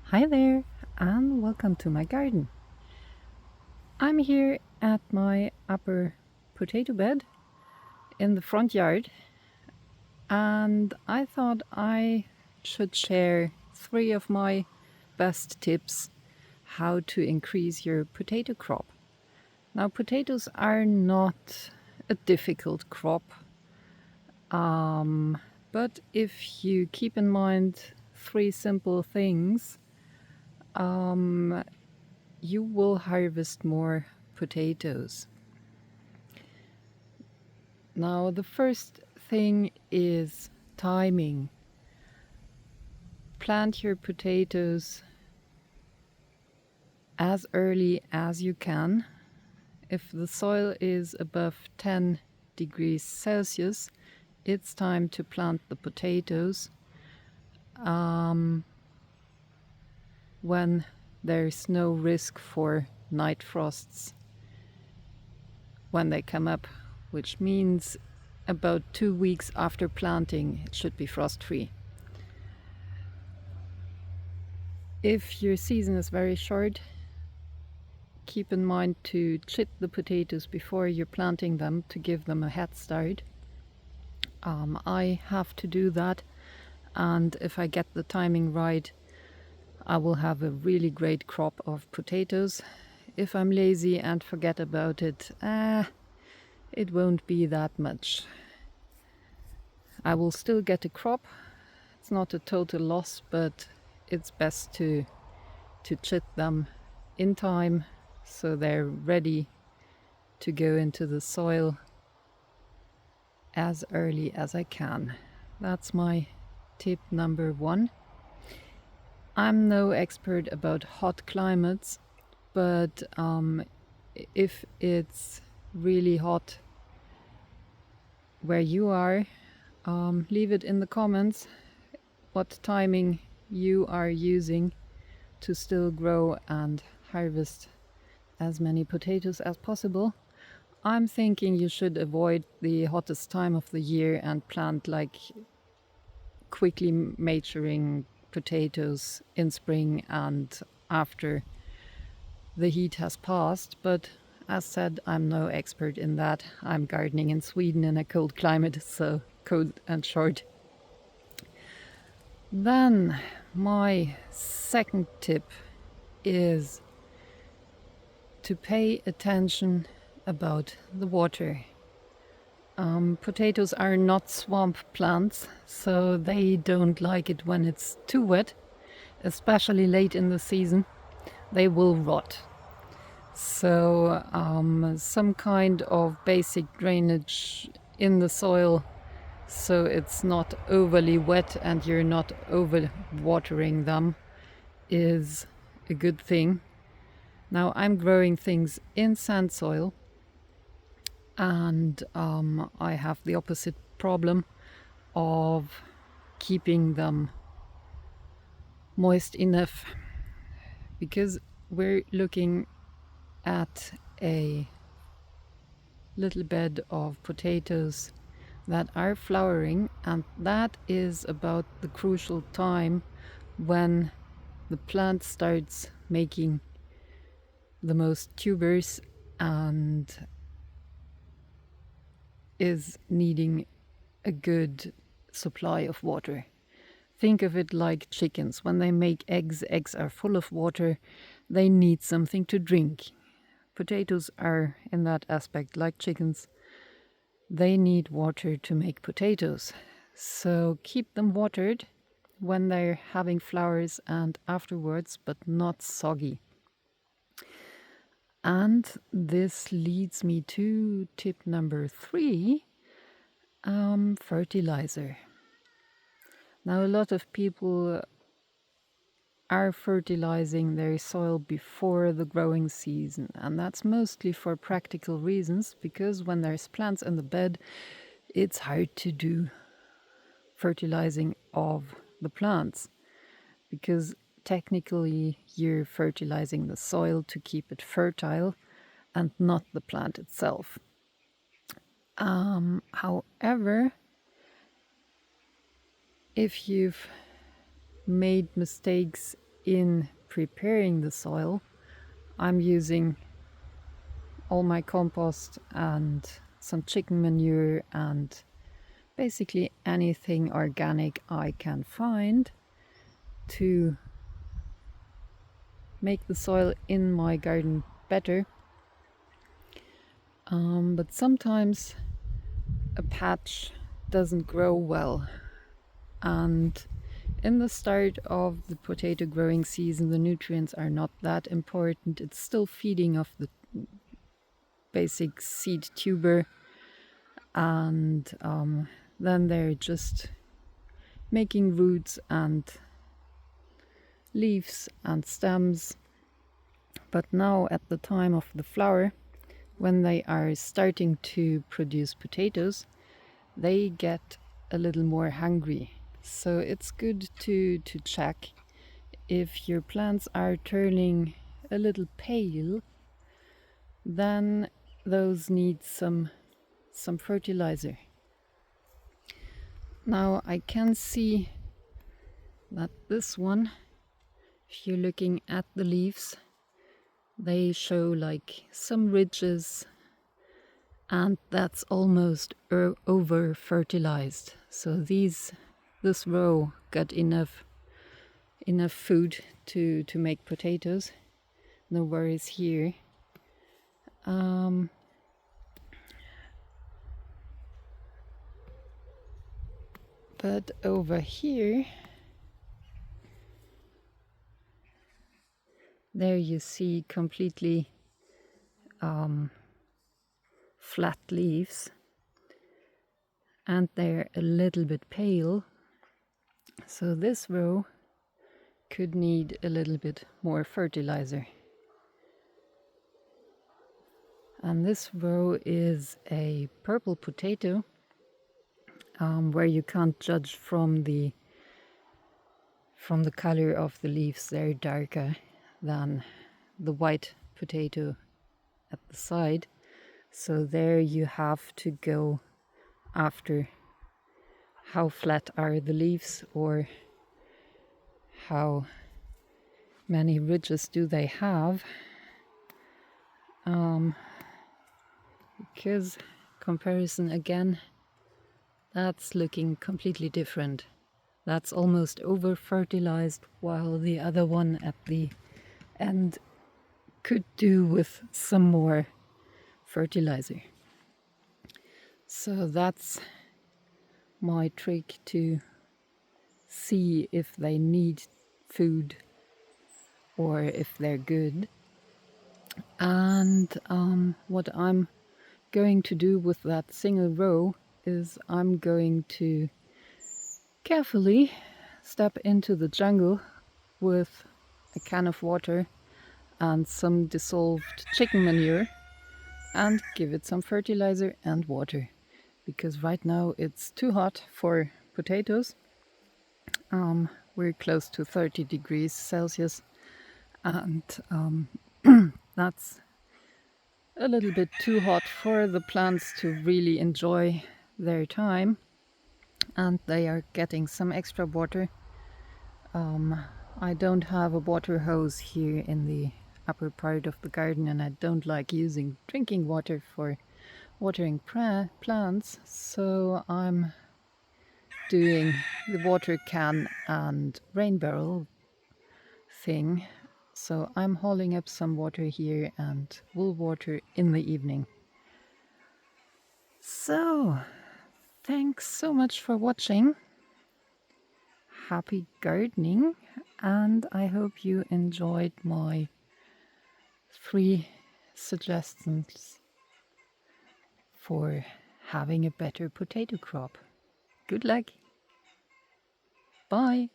Hi there, and welcome to my garden. I'm here at my upper potato bed in the front yard, and I thought I should share three of my best tips how to increase your potato crop. Now, potatoes are not a difficult crop, but if you keep in mind three simple things, you will harvest more potatoes. Now, the first thing is timing. Plant your potatoes as early as you can. If the soil is above 10 degrees Celsius, it's time to plant the potatoes when there's no risk for night frosts when they come up, which means about 2 weeks after planting it should be frost-free. If your season is very short, keep in mind to chip the potatoes before you're planting them to give them a head start. I have to do that, and if I get the timing right, I will have a really great crop of potatoes. If I'm lazy and forget about it, it won't be that much. I will still get a crop. It's not a total loss, but it's best to chip them in time so they're ready to go into the soil as early as I can. That's my tip number one. I'm no expert about hot climates, but if it's really hot where you are, leave it in the comments what timing you are using to still grow and harvest as many potatoes as possible. I'm thinking you should avoid the hottest time of the year and plant like quickly maturing potatoes in spring and after the heat has passed. But as said, I'm no expert in that. I'm gardening in Sweden in a cold climate, so cold and short. Then my second tip is to pay attention about the water. Potatoes are not swamp plants, so they don't like it when it's too wet, especially late in the season. They will rot. So some kind of basic drainage in the soil so it's not overly wet and you're not over watering them is a good thing. Now I'm growing things in sand soil, and I have the opposite problem of keeping them moist enough, because we're looking at a little bed of potatoes that are flowering, and that is about the crucial time when the plant starts making the most tubers and is needing a good supply of water. Think of it like chickens. When they make eggs, eggs are full of water. They need something to drink. Potatoes are, in that aspect, like chickens. They need water to make potatoes. So keep them watered when they're having flowers and afterwards, but not soggy. And this leads me to tip number 3, fertilizer. Now, a lot of people are fertilizing their soil before the growing season, and that's mostly for practical reasons, because when there's plants in the bed, it's hard to do fertilizing of the plants, because technically you're fertilizing the soil to keep it fertile and not the plant itself. However, if you've made mistakes in preparing the soil, I'm using all my compost and some chicken manure and basically anything organic I can find to make the soil in my garden better. But sometimes a patch doesn't grow well, and in the start of the potato growing season the nutrients are not that important. It's still feeding off the basic seed tuber, and then they're just making roots and leaves and stems. But now at the time of the flower, when they are starting to produce potatoes, they get a little more hungry. So it's good to check if your plants are turning a little pale, then those need some fertilizer. Now I can see that this one, if you're looking at the leaves, they show like some ridges, and that's almost over fertilized. So this row got enough food to make potatoes. No worries here. But over here, there you see completely flat leaves, and they're a little bit pale. So this row could need a little bit more fertilizer. And this row is a purple potato, where you can't judge from the color of the leaves. They're darker than the white potato at the side. So there you have to go after how flat are the leaves, or how many ridges do they have, because comparison again, that's looking completely different. That's almost over fertilized, while the other one at the end could do with some more fertilizer. So that's my trick to see if they need food or if they're good. And what I'm going to do with that single row is I'm going to carefully step into the jungle with a can of water and some dissolved chicken manure and give it some fertilizer and water, because right now it's too hot for potatoes. We're close to 30 degrees Celsius, and that's a little bit too hot for the plants to really enjoy their time, and they are getting some extra water. I don't have a water hose here in the upper part of the garden, and I don't like using drinking water for watering plants, so I'm doing the water can and rain barrel thing. So I'm hauling up some water here and will water in the evening. So thanks so much for watching. Happy gardening, and I hope you enjoyed my 3 suggestions for having a better potato crop. Good luck. Bye.